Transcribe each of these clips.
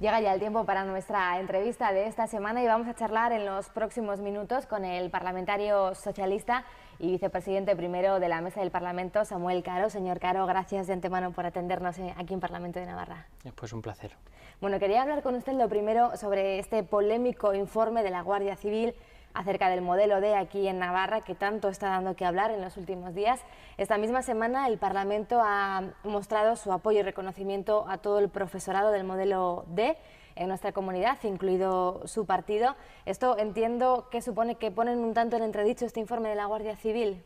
Llega ya el tiempo para nuestra entrevista de esta semana y vamos a charlar en los próximos minutos con el parlamentario socialista y vicepresidente primero de la Mesa del Parlamento, Samuel Caro. Señor Caro, gracias de antemano por atendernos aquí en Parlamento de Navarra. Pues un placer. Bueno, quería hablar con usted lo primero sobre este polémico informe de la Guardia Civil acerca del modelo D aquí en Navarra, que tanto está dando que hablar en los últimos días. Esta misma semana el Parlamento ha mostrado su apoyo y reconocimiento a todo el profesorado del modelo D en nuestra comunidad, incluido su partido. Esto entiendo que supone que ponen un tanto en entredicho este informe de la Guardia Civil.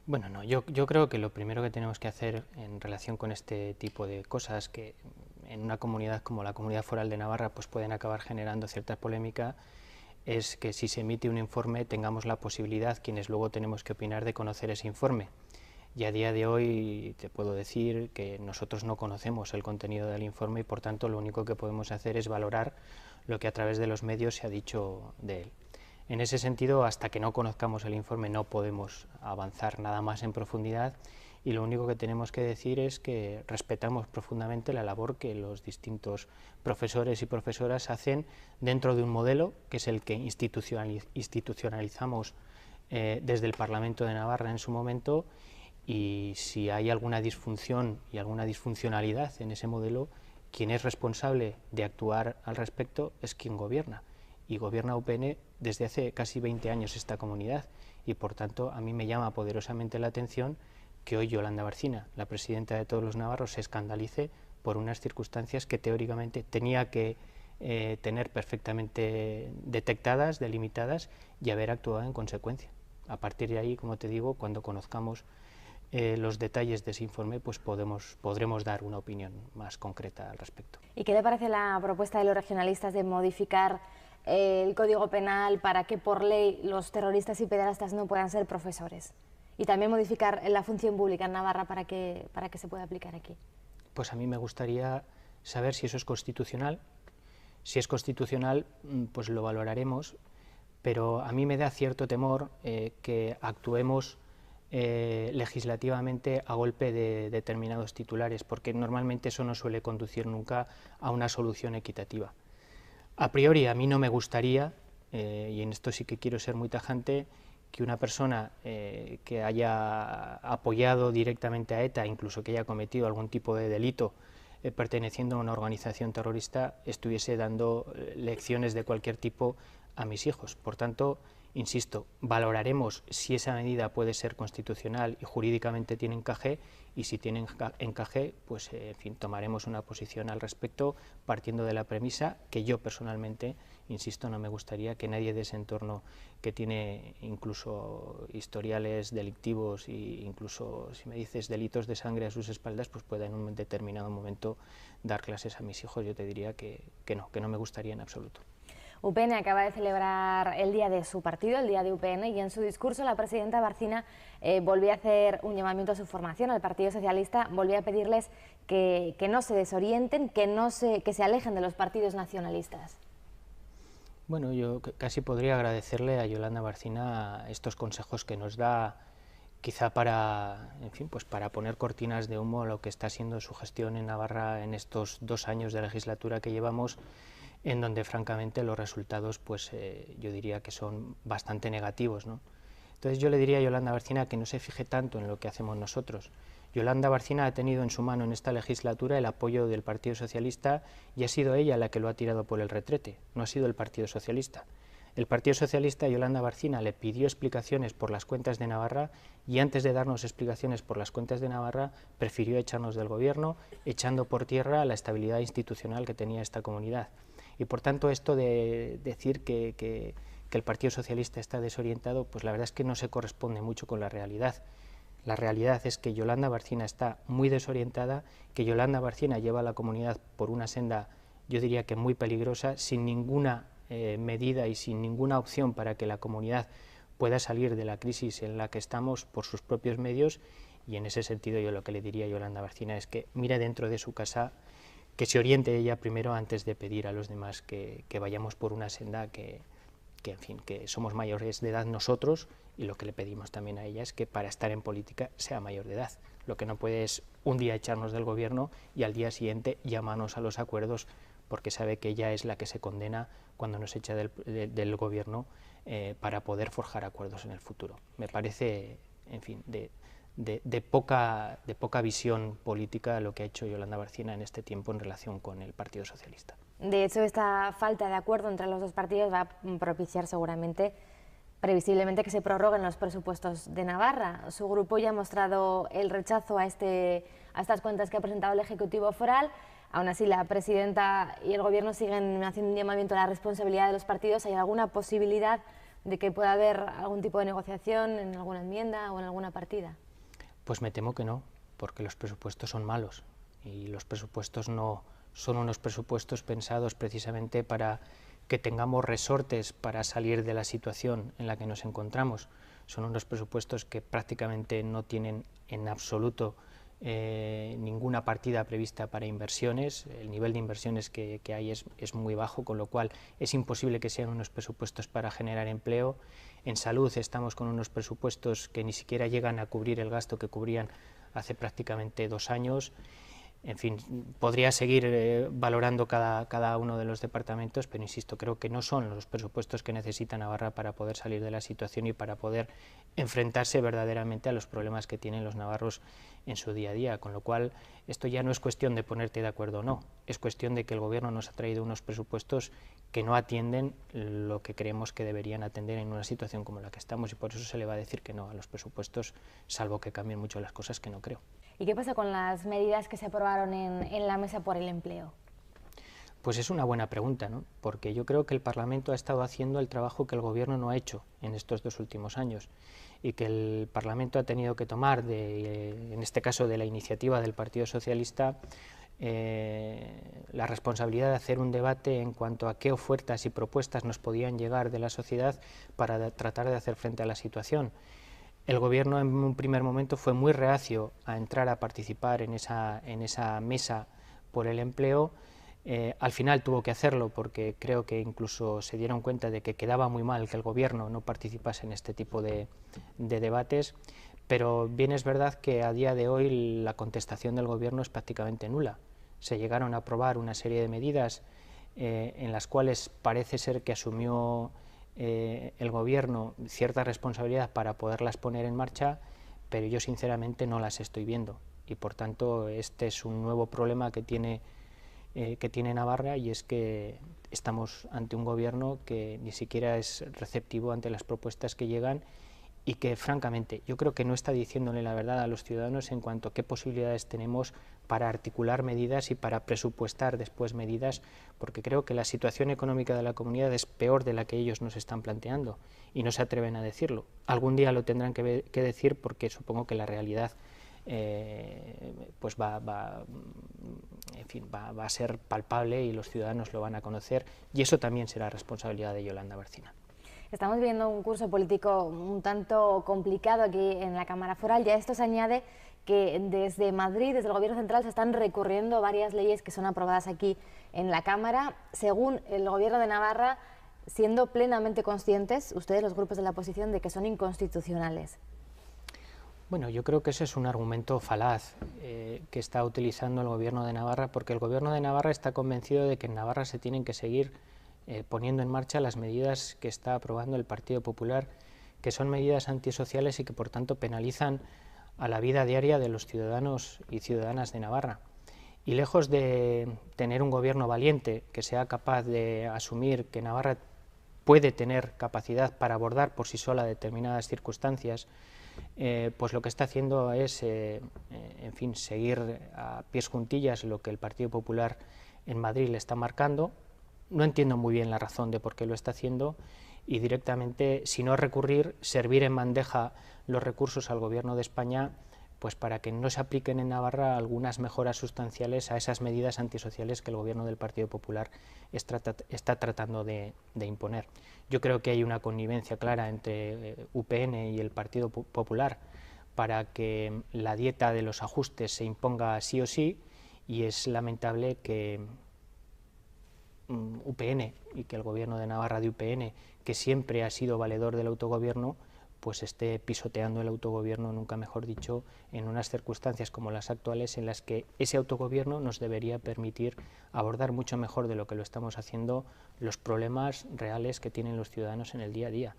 Bueno, no, yo creo que lo primero que tenemos que hacer en relación con este tipo de cosas que en una comunidad como la Comunidad Foral de Navarra pues pueden acabar generando cierta polémica, es que si se emite un informe tengamos la posibilidad, quienes luego tenemos que opinar, de conocer ese informe. Y a día de hoy te puedo decir que nosotros no conocemos el contenido del informe y por tanto lo único que podemos hacer es valorar lo que a través de los medios se ha dicho de él. En ese sentido, hasta que no conozcamos el informe no podemos avanzar nada más en profundidad y lo único que tenemos que decir es que respetamos profundamente la labor que los distintos profesores y profesoras hacen dentro de un modelo que es el que institucionalizamos desde el Parlamento de Navarra en su momento, y si hay alguna disfunción y alguna disfuncionalidad en ese modelo, quien es responsable de actuar al respecto es quien gobierna, y gobierna UPN desde hace casi 20 años esta comunidad, y por tanto a mí me llama poderosamente la atención que hoy Yolanda Barcina, la presidenta de todos los navarros, se escandalice por unas circunstancias que teóricamente tenía que tener perfectamente detectadas, delimitadas y haber actuado en consecuencia. A partir de ahí, como te digo, cuando conozcamos los detalles de ese informe, pues podremos dar una opinión más concreta al respecto. ¿Y qué le parece la propuesta de los regionalistas de modificar el Código Penal para que por ley los terroristas y pederastas no puedan ser profesores? Y también modificar la función pública en Navarra para que se pueda aplicar aquí. Pues a mí me gustaría saber si eso es constitucional. Si es constitucional, pues lo valoraremos, pero a mí me da cierto temor que actuemos legislativamente a golpe de determinados titulares, porque normalmente eso no suele conducir nunca a una solución equitativa. A priori a mí no me gustaría, y en esto sí que quiero ser muy tajante, que una persona que haya apoyado directamente a ETA, incluso que haya cometido algún tipo de delito perteneciendo a una organización terrorista, estuviese dando lecciones de cualquier tipo a mis hijos. Por tanto, insisto, valoraremos si esa medida puede ser constitucional y jurídicamente tiene encaje, y si tiene encaje, pues en fin, tomaremos una posición al respecto, partiendo de la premisa que yo personalmente, insisto, no me gustaría que nadie de ese entorno que tiene incluso historiales delictivos e incluso, si me dices, delitos de sangre a sus espaldas, pues pueda en un determinado momento dar clases a mis hijos. Yo te diría que no me gustaría en absoluto. UPN acaba de celebrar el día de su partido, el día de UPN, y en su discurso la presidenta Barcina volvió a hacer un llamamiento a su formación, al Partido Socialista, volvió a pedirles que no se desorienten, que se alejen de los partidos nacionalistas. Bueno, yo casi podría agradecerle a Yolanda Barcina estos consejos que nos da, quizá para, en fin, pues para poner cortinas de humo a lo que está siendo su gestión en Navarra en estos 2 años de legislatura que llevamos, en donde francamente los resultados pues yo diría que son bastante negativos, ¿no? Entonces yo le diría a Yolanda Barcina que no se fije tanto en lo que hacemos nosotros. Yolanda Barcina ha tenido en su mano en esta legislatura el apoyo del Partido Socialista y ha sido ella la que lo ha tirado por el retrete, no ha sido el Partido Socialista. El Partido Socialista, Yolanda Barcina, le pidió explicaciones por las cuentas de Navarra y antes de darnos explicaciones por las cuentas de Navarra prefirió echarnos del gobierno, echando por tierra la estabilidad institucional que tenía esta comunidad. Y por tanto esto de decir que el Partido Socialista está desorientado, pues la verdad es que no se corresponde mucho con la realidad. La realidad es que Yolanda Barcina está muy desorientada, que Yolanda Barcina lleva a la comunidad por una senda, yo diría que muy peligrosa, sin ninguna medida y sin ninguna opción para que la comunidad pueda salir de la crisis en la que estamos por sus propios medios, y en ese sentido yo lo que le diría a Yolanda Barcina es que mire dentro de su casa, que se oriente ella primero antes de pedir a los demás que vayamos por una senda que en fin, que somos mayores de edad nosotros, y lo que le pedimos también a ella es que para estar en política sea mayor de edad. Lo que no puede es un día echarnos del gobierno y al día siguiente llamarnos a los acuerdos, porque sabe que ella es la que se condena cuando nos echa del gobierno para poder forjar acuerdos en el futuro. Me parece, en fin, de poca visión política lo que ha hecho Yolanda Bárcena en este tiempo en relación con el Partido Socialista. De hecho, esta falta de acuerdo entre los dos partidos va a propiciar seguramente, previsiblemente, que se prorroguen los presupuestos de Navarra. Su grupo ya ha mostrado el rechazo a estas cuentas que ha presentado el Ejecutivo Foral. Aún así, la presidenta y el Gobierno siguen haciendo un llamamiento a la responsabilidad de los partidos. ¿Hay alguna posibilidad de que pueda haber algún tipo de negociación en alguna enmienda o en alguna partida? Pues me temo que no, porque los presupuestos son malos y los presupuestos no son unos presupuestos pensados precisamente para que tengamos resortes para salir de la situación en la que nos encontramos. Son unos presupuestos que prácticamente no tienen en absoluto ninguna partida prevista para inversiones. El nivel de inversiones que hay es muy bajo, con lo cual es imposible que sean unos presupuestos para generar empleo. En salud estamos con unos presupuestos que ni siquiera llegan a cubrir el gasto que cubrían hace prácticamente 2 años. En fin, podría seguir valorando cada uno de los departamentos, pero insisto, creo que no son los presupuestos que necesita Navarra para poder salir de la situación y para poder enfrentarse verdaderamente a los problemas que tienen los navarros en su día a día, con lo cual esto ya no es cuestión de ponerte de acuerdo o no, es cuestión de que el Gobierno nos ha traído unos presupuestos que no atienden lo que creemos que deberían atender en una situación como la que estamos, y por eso se le va a decir que no a los presupuestos, salvo que cambien mucho las cosas, que no creo. ¿Y qué pasa con las medidas que se aprobaron en la Mesa por el Empleo? Pues es una buena pregunta, ¿no? Porque yo creo que el Parlamento ha estado haciendo el trabajo que el Gobierno no ha hecho en estos 2 últimos años, y que el Parlamento ha tenido que tomar, en este caso de la iniciativa del Partido Socialista, la responsabilidad de hacer un debate en cuanto a qué ofertas y propuestas nos podían llegar de la sociedad para tratar de hacer frente a la situación. El Gobierno en un primer momento fue muy reacio a entrar a participar en esa mesa por el empleo. Al final tuvo que hacerlo porque creo que incluso se dieron cuenta de que quedaba muy mal que el Gobierno no participase en este tipo de debates, pero bien es verdad que a día de hoy la contestación del Gobierno es prácticamente nula. Se llegaron a aprobar una serie de medidas en las cuales parece ser que asumió el Gobierno cierta responsabilidad para poderlas poner en marcha, pero yo sinceramente no las estoy viendo, y por tanto este es un nuevo problema que tiene Navarra, y es que estamos ante un Gobierno que ni siquiera es receptivo ante las propuestas que llegan, y que francamente yo creo que no está diciéndole la verdad a los ciudadanos en cuanto a qué posibilidades tenemos para articular medidas y para presupuestar después medidas, porque creo que la situación económica de la comunidad es peor de la que ellos nos están planteando y no se atreven a decirlo. Algún día lo tendrán que decir, porque supongo que la realidad pues va a ser palpable y los ciudadanos lo van a conocer, y eso también será responsabilidad de Yolanda Bárcena. Estamos viendo un curso político un tanto complicado aquí en la Cámara Foral, y a esto se añade que desde Madrid, desde el Gobierno central, se están recurriendo varias leyes que son aprobadas aquí en la Cámara, según el Gobierno de Navarra, siendo plenamente conscientes, ustedes, los grupos de la oposición, de que son inconstitucionales. Bueno, yo creo que ese es un argumento falaz que está utilizando el Gobierno de Navarra, porque el Gobierno de Navarra está convencido de que en Navarra se tienen que seguir poniendo en marcha las medidas que está aprobando el Partido Popular, que son medidas antisociales y que por tanto penalizan a la vida diaria de los ciudadanos y ciudadanas de Navarra. Y lejos de tener un Gobierno valiente que sea capaz de asumir que Navarra puede tener capacidad para abordar por sí sola determinadas circunstancias, pues lo que está haciendo es, en fin, seguir a pies juntillas lo que el Partido Popular en Madrid le está marcando. No entiendo muy bien la razón de por qué lo está haciendo, y directamente, si no recurrir, servir en bandeja los recursos al Gobierno de España, pues para que no se apliquen en Navarra algunas mejoras sustanciales a esas medidas antisociales que el Gobierno del Partido Popular está tratando de imponer. Yo creo que hay una connivencia clara entre UPN y el Partido Popular para que la dieta de los ajustes se imponga sí o sí, y es lamentable que UPN y que el Gobierno de Navarra de UPN, que siempre ha sido valedor del autogobierno, pues esté pisoteando el autogobierno, nunca mejor dicho, en unas circunstancias como las actuales en las que ese autogobierno nos debería permitir abordar mucho mejor de lo que lo estamos haciendo los problemas reales que tienen los ciudadanos en el día a día.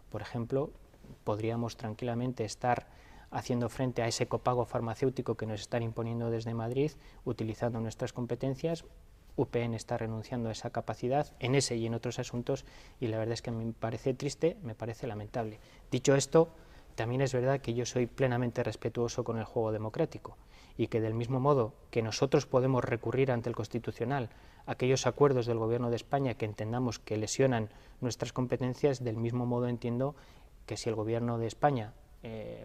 Por ejemplo, podríamos tranquilamente estar haciendo frente a ese copago farmacéutico que nos están imponiendo desde Madrid, utilizando nuestras competencias. UPN está renunciando a esa capacidad en ese y en otros asuntos, y la verdad es que me parece triste, me parece lamentable. Dicho esto, también es verdad que yo soy plenamente respetuoso con el juego democrático, y que del mismo modo que nosotros podemos recurrir ante el Constitucional a aquellos acuerdos del Gobierno de España que entendamos que lesionan nuestras competencias, del mismo modo entiendo que si el Gobierno de España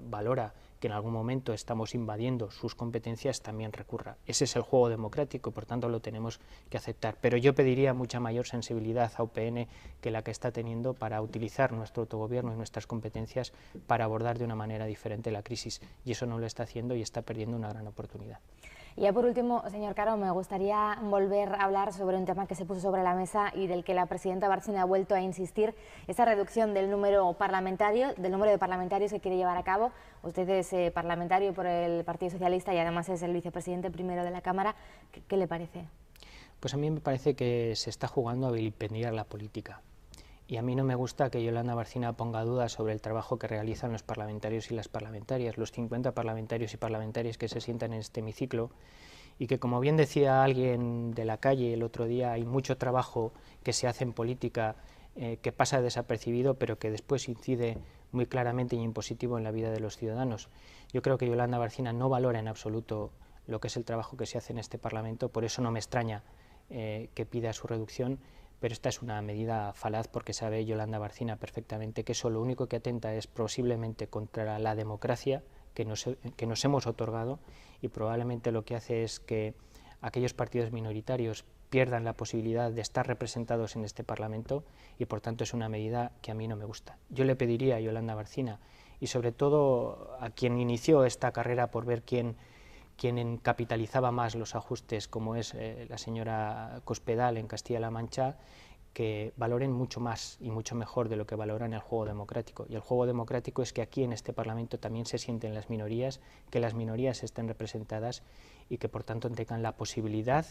valora que en algún momento estamos invadiendo sus competencias, también recurra. Ese es el juego democrático, por tanto lo tenemos que aceptar. Pero yo pediría mucha mayor sensibilidad a UPN que la que está teniendo para utilizar nuestro autogobierno y nuestras competencias para abordar de una manera diferente la crisis, y eso no lo está haciendo y está perdiendo una gran oportunidad. Y ya por último, señor Caro, me gustaría volver a hablar sobre un tema que se puso sobre la mesa y del que la presidenta Bárcena ha vuelto a insistir, esa reducción del número de parlamentarios que quiere llevar a cabo. Usted es parlamentario por el Partido Socialista y además es el vicepresidente primero de la Cámara. ¿Qué le parece? Pues a mí me parece que se está jugando a vilipendiar la política. Y a mí no me gusta que Yolanda Bárcena ponga dudas sobre el trabajo que realizan los parlamentarios y las parlamentarias, los 50 parlamentarios y parlamentarias que se sientan en este hemiciclo, y que, como bien decía alguien de la calle el otro día, hay mucho trabajo que se hace en política que pasa desapercibido, pero que después incide muy claramente y en positivo en la vida de los ciudadanos. Yo creo que Yolanda Bárcena no valora en absoluto lo que es el trabajo que se hace en este Parlamento, por eso no me extraña que pida su reducción. Pero esta es una medida falaz, porque sabe Yolanda Bárcena perfectamente que eso lo único que atenta es posiblemente contra la democracia que nos hemos otorgado, y probablemente lo que hace es que aquellos partidos minoritarios pierdan la posibilidad de estar representados en este Parlamento, y por tanto es una medida que a mí no me gusta. Yo le pediría a Yolanda Bárcena, y sobre todo a quien inició esta carrera por ver quién capitalizaba más los ajustes, como es la señora Cospedal en Castilla-La Mancha, que valoren mucho más y mucho mejor de lo que valoran el juego democrático. Y el juego democrático es que aquí en este Parlamento también se sienten las minorías, que las minorías estén representadas y que por tanto tengan la posibilidad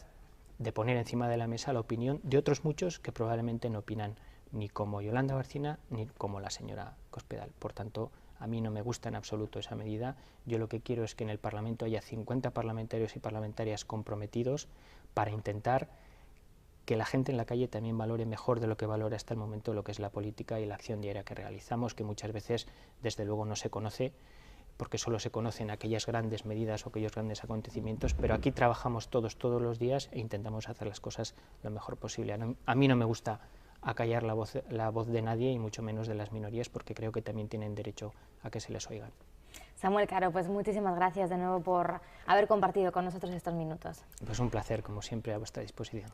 de poner encima de la mesa la opinión de otros muchos que probablemente no opinan ni como Yolanda Bárcena ni como la señora Cospedal. Por tanto, a mí no me gusta en absoluto esa medida. Yo lo que quiero es que en el Parlamento haya 50 parlamentarios y parlamentarias comprometidos para intentar que la gente en la calle también valore mejor de lo que valora hasta el momento lo que es la política y la acción diaria que realizamos, que muchas veces desde luego no se conoce, porque solo se conocen aquellas grandes medidas o aquellos grandes acontecimientos, pero aquí trabajamos todos los días e intentamos hacer las cosas lo mejor posible. A mí no me gusta acallar la voz de nadie, y mucho menos de las minorías, porque creo que también tienen derecho a que se les oigan. Samuel Caro, pues muchísimas gracias de nuevo por haber compartido con nosotros estos minutos. Pues un placer, como siempre, a vuestra disposición.